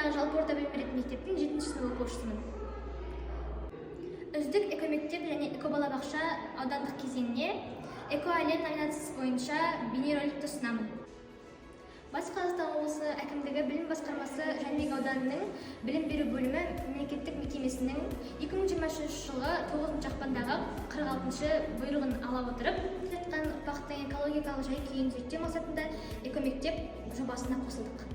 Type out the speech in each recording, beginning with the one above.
ауданындағы жалпы орта білім беретін мектептің 7-ші сынып оқушысымын. Үздік экомектеп және экобалабақша аудандық кезеңіне Эко-әлем номинациясы бойынша бейнероликті ұсынамын. Батыс Қазақстан облысы әкімдігі білім басқармасы Жәнібек ауданының білім беру бөлімі мемлекеттік мекемесінің 2023 жылғы 9 ақпандағы 46-шы бұйрығын ала отырып, жатқан ұрпақтың экологиялық жай-күйін зерттеу мақсатында экомектеп жобасына қосылдық.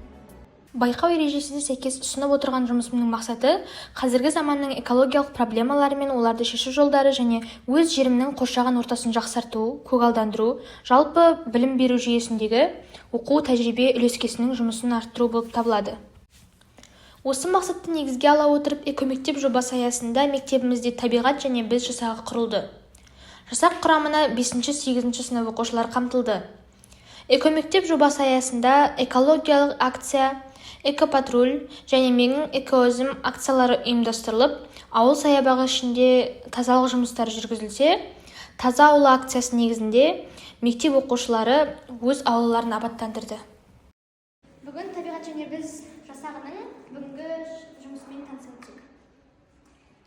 Байқау ережесіне сәйкес ұсынып отырған жұмысымның мақсаты қазіргі заманның экологиялық проблемалары мен оларды шешу жолдары және өз жерімнің қоршаған ортасын жақсарту, көгалдандыру, жалпы білім беру жүйесіндегі оқу тәжірибе үлескесінің жұмысын арттыру болып табылады. Осы мақсатты негізге ала отырып, экомектеп жобасы аясында мектебімізде табиғат және біз жасағы құрылды. Жасақ құрамына 5-8 сынып оқушылар қамтылды. Экомектеп жобасы аясында экологиялық акция, экопатруль және менің экоөзім акциялары ұйымдастырылып, ауыл саябағы ішінде тазалық жұмыстары жүргізілсе, таза аула акциясы негізінде мектеп оқушылары өз аулаларын абаттандырды. Бүгін табиғат және біз жасағының бүгінгі жұмысымен таныса өтсек.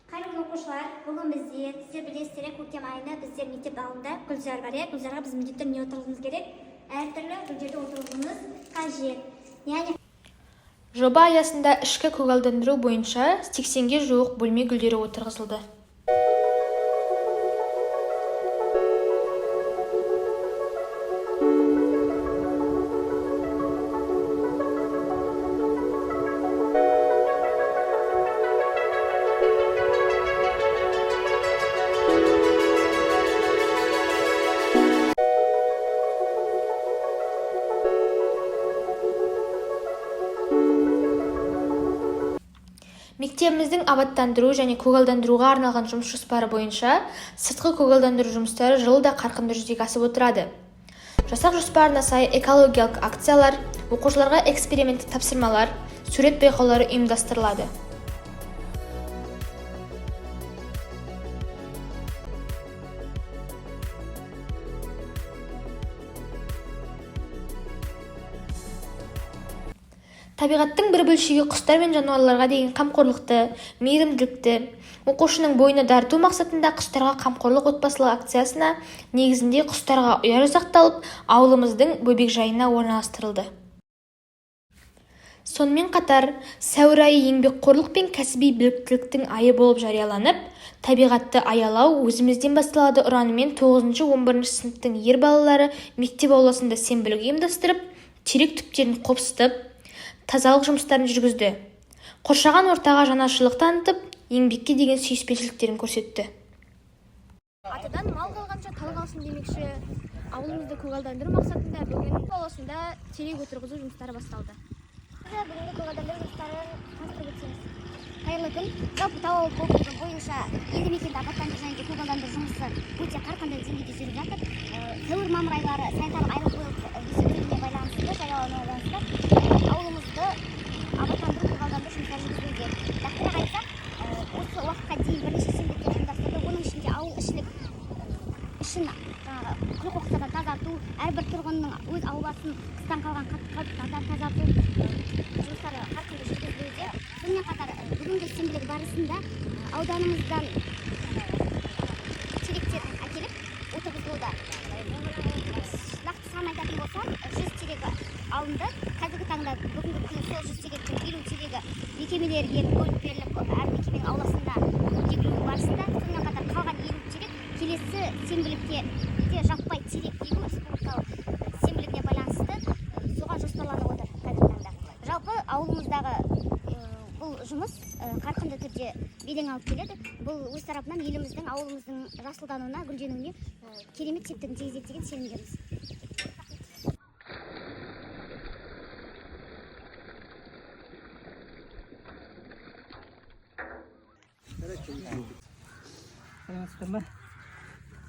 Қайырлы оқушылар, бүгін бізде сіздер білесіздер, көктем айында біздер мектеп алдында гүлзар бар. Гүлзарға біз міндетті түрде отырғызуымыз керек. Әртүрлі гүлдерді отырғызуымыз қажет. Яғни Жоба аясында ішкі көгалдандыру бойынша 80-ге жуық бөлме гүлдері отырғызылды. Мектебіміздің абаттандыру және көгалдандыруға арналған жұмыс жоспары бойынша сыртқы көгалдандыру жұмыстары жылда қарқынды жүзеге асып отырады. Жасақ жоспарына сай экологиялық акциялар, оқушыларға эксперименттік тапсырмалар, сурет байқаулары ұйымдастырылады. Табиғаттың бір бөлшегі құстар мен жануарларға деген қамқорлықты, мейірімділікті, оқушының бойына дарыту мақсатында құстарға қамқорлық отбасылық акциясына негізінде құстарға ұя жасақталып, ауылымыздың бөбекжайына орналастырылды. Сонымен қатар, сәуір айы еңбекқорлық пен кәсіби біліктіліктің айы болып жарияланып, табиғатты аялау өзімізден басталады ұранымен 9-11 сыныптың ер балалары мектеп ауласында сенбілік ұйымдастырып, терек түптерін қопсытып, тазалық жұмыстарын жүргізді. Қоршаған ортаға жанашырлық танытып, еңбекке деген сүйіспеншіліктерін көрсетті. Атадан мал қалғанша тал қалсын демекші, ауылымызды көгалдандыру мақсатында бүгін ауласында терек отырғызу жұмыстары басталды. бүгінгі көгалдандыру жұмыстарын таныстырып өтсеңіз. Қайырлы күн. Жалпы тау округі бойынша елді мекенді абаттандыру және көгалдандыру жұмысы өте қарқынды деңгейде жүріп жатыр. Сәуір-мамыр айлары санитарлық аэрофлот вице-премьеріне байланысты жариялануына байланысты ауылымызды абаттандыру көгалдандыру жұмыстары жүргізілуде. Нақтырақ айтсақ, осы уақытқа дейін бірнеше сенбіліктер ұйымдастырылды. Оның ішінде ауыл ішін қоқыстардан тазарту, әрбір тұрғынның өз ауласын қыстан қалған қатты тазарту жұмыстары қарқынды жүргізілуде. Сонымен қатар бүгінгі сенбілік барысында ауданымыздан теректер әкеліп отырғызылуда. Нақты сан айтатын болсақ, 100 терек алынды. Қазіргі таңда бүгінгі күні сол 100 теректің 50 терегі мекемелерге бөліп беріліп, әр мекеменің ауласында егілу барысында. Сонымен қатар қалған 50 терек келесі сенбілікте жаппай терек егу республикалық сенбілігіне байланысты соған жоспарланып отыр қазіргі таңда. Жалпы ауылымыздағы бұл жұмыс қарқынды түрде белең алып келеді. Бұл өз тарапынан еліміздің, ауылымыздың жасылдануына, гүлденуіне керемет септігін тигізеді деген сенімдеміз.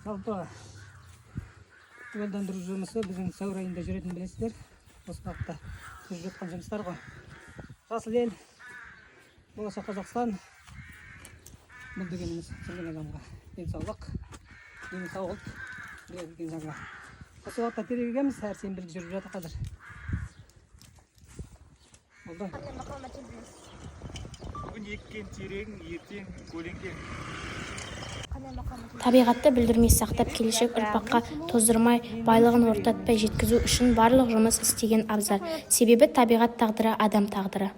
Жалпы көгалдандыру жұмысы біздің сәуір айында жүретінін білесіздер. Осы уақытта жүріп жатқан жұмыстар ғой. Жасыл ел, болашақ Қазақстан. Бұл дегеніміз келген адамға денсаулық, дені саулық берген жаңа. Осы уақытта терек егеміз, әр сенбілік жүріп жатыр қазір. Болды. бүгін еккен терең, ертең көлеңкең. Табиғатты бүлдірмей сақтап, келешек ұрпаққа тоздырмай, байлығын ортатпай жеткізу үшін барлық жұмыс істеген абзал. Себебі табиғат тағдыры адам тағдыры.